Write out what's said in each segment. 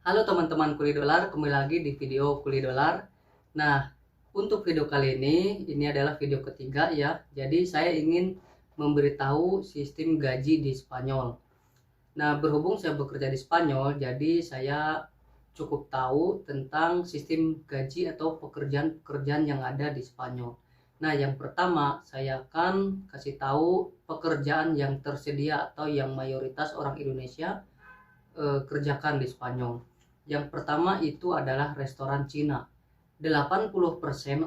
Halo teman-teman Kuli Dolar, kembali lagi di video Kuli Dolar. Nah, untuk video kali ini adalah video ketiga ya. Jadi saya ingin memberitahu sistem gaji di Spanyol. Nah, berhubung saya bekerja di Spanyol, jadi saya cukup tahu tentang sistem gaji atau pekerjaan-pekerjaan yang ada di Spanyol. Nah, yang pertama saya akan kasih tahu pekerjaan yang tersedia atau yang mayoritas orang Indonesia kerjakan di Spanyol. Yang pertama itu adalah restoran Cina. 80%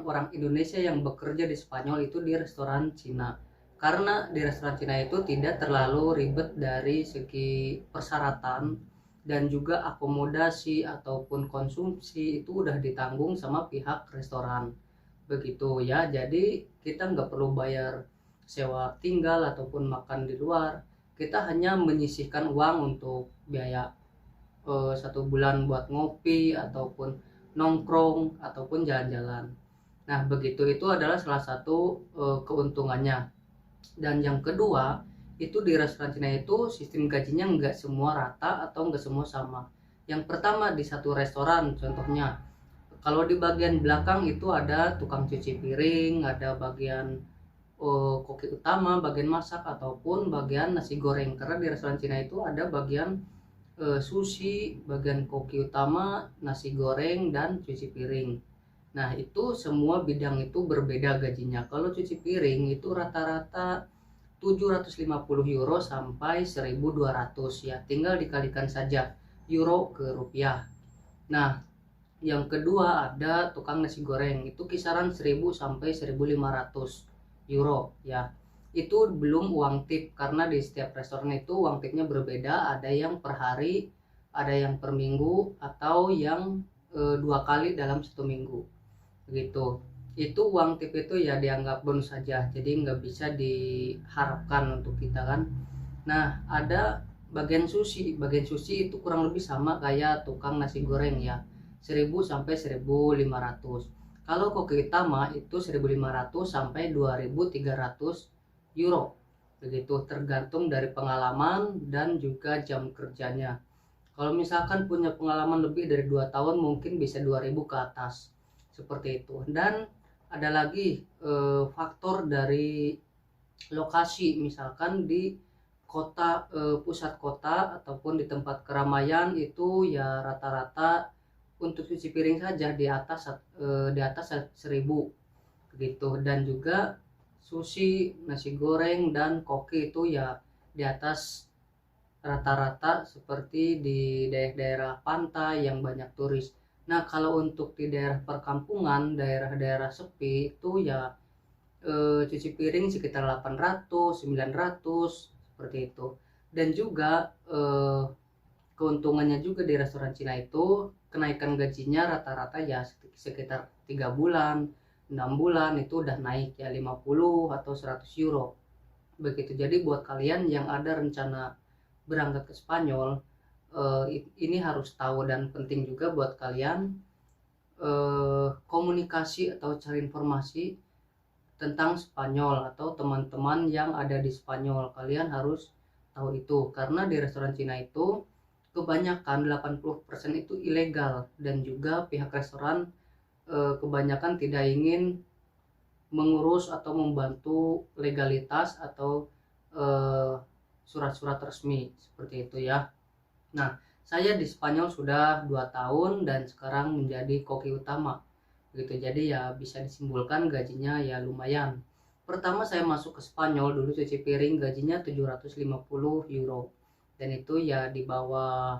orang Indonesia yang bekerja di Spanyol itu di restoran Cina. Karena di restoran Cina itu tidak terlalu ribet dari segi persyaratan dan juga akomodasi ataupun konsumsi itu udah ditanggung sama pihak restoran. Begitu ya. Jadi kita nggak perlu bayar sewa tinggal ataupun makan di luar. Kita hanya menyisihkan uang untuk biaya 1 bulan buat ngopi ataupun nongkrong ataupun jalan-jalan. Nah, begitu itu adalah salah satu keuntungannya. Dan yang kedua, itu di restoran Cina itu sistem gajinya nggak semua rata atau nggak semua sama. Yang pertama, di satu restoran contohnya, kalau di bagian belakang itu ada tukang cuci piring, ada bagian koki utama, bagian masak ataupun bagian nasi goreng. Karena di restoran Cina itu ada bagian sushi, bagian koki utama, nasi goreng, dan cuci piring. Nah, itu semua bidang itu berbeda gajinya. Kalau cuci piring itu rata-rata 750 euro sampai 1.200 ya. Tinggal dikalikan saja euro ke rupiah. Nah, yang kedua ada tukang nasi goreng. Itu kisaran 1.000 sampai 1.500 euro ya. Itu belum uang tip, karena di setiap restoran itu uang tipnya berbeda, ada yang per hari, ada yang per minggu, atau yang 2 kali dalam 1 minggu begitu. Itu uang tip itu ya dianggap bonus saja, jadi nggak bisa diharapkan untuk kita kan. Nah, ada bagian sushi itu kurang lebih sama kayak tukang nasi goreng ya, 1.000 sampai 1.500. Kalau koki utama itu 1.500 sampai 2.300 euro begitu, tergantung dari pengalaman dan juga jam kerjanya. Kalau misalkan punya pengalaman lebih dari 2 tahun mungkin bisa 2.000 ke atas seperti itu. Dan ada lagi faktor dari lokasi, misalkan di kota, pusat kota ataupun di tempat keramaian itu ya rata-rata untuk cuci piring saja di atas 1.000 begitu. Dan juga sushi, nasi goreng, dan koki itu ya di atas rata-rata seperti di daerah-daerah pantai yang banyak turis. Nah, kalau untuk di daerah perkampungan, daerah-daerah sepi itu ya cuci piring sekitar 800, 900 seperti itu. Dan juga keuntungannya juga di restoran Cina itu kenaikan gajinya rata-rata ya sekitar 3 bulan, 6 bulan itu udah naik ya 50 atau 100 euro begitu. Jadi buat kalian yang ada rencana berangkat ke Spanyol, ini harus tahu. Dan penting juga buat kalian komunikasi atau cari informasi tentang Spanyol atau teman-teman yang ada di Spanyol. Kalian harus tahu itu, karena di restoran Cina itu kebanyakan 80% itu ilegal, dan juga pihak restoran kebanyakan tidak ingin mengurus atau membantu legalitas atau surat-surat resmi seperti itu ya. Nah, saya di Spanyol sudah 2 tahun dan sekarang menjadi koki utama gitu. Jadi ya bisa disimpulkan gajinya ya lumayan. Pertama saya masuk ke Spanyol dulu cuci piring gajinya 750 euro, dan itu ya di bawah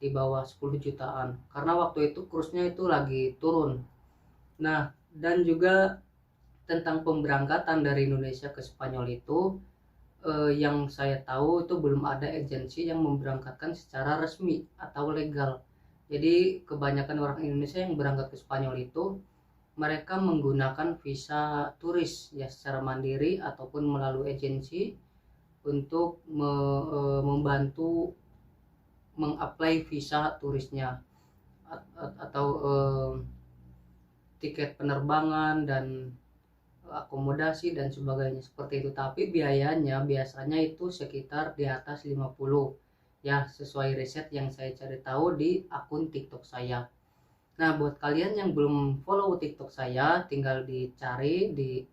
10 jutaan karena waktu itu kursnya itu lagi turun. Nah, dan juga tentang pemberangkatan dari Indonesia ke Spanyol itu yang saya tahu itu belum ada agensi yang memberangkatkan secara resmi atau legal. Jadi kebanyakan orang Indonesia yang berangkat ke Spanyol itu mereka menggunakan visa turis ya secara mandiri ataupun melalui agensi untuk membantu mengapply visa turisnya atau tiket penerbangan dan akomodasi dan sebagainya seperti itu. Tapi biayanya biasanya itu sekitar di atas 50 ya sesuai riset yang saya cari tahu di akun TikTok saya. Nah, buat kalian yang belum follow TikTok saya, tinggal dicari di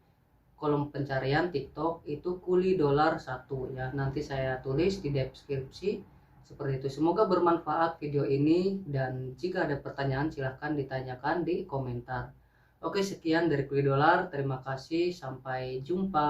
kolom pencarian TikTok itu Kuli Dolar 1 ya. Nanti saya tulis di deskripsi seperti itu. Semoga bermanfaat video ini, dan jika ada pertanyaan silahkan ditanyakan di komentar. Oke, sekian dari Kuli Dolar. Terima kasih, sampai jumpa.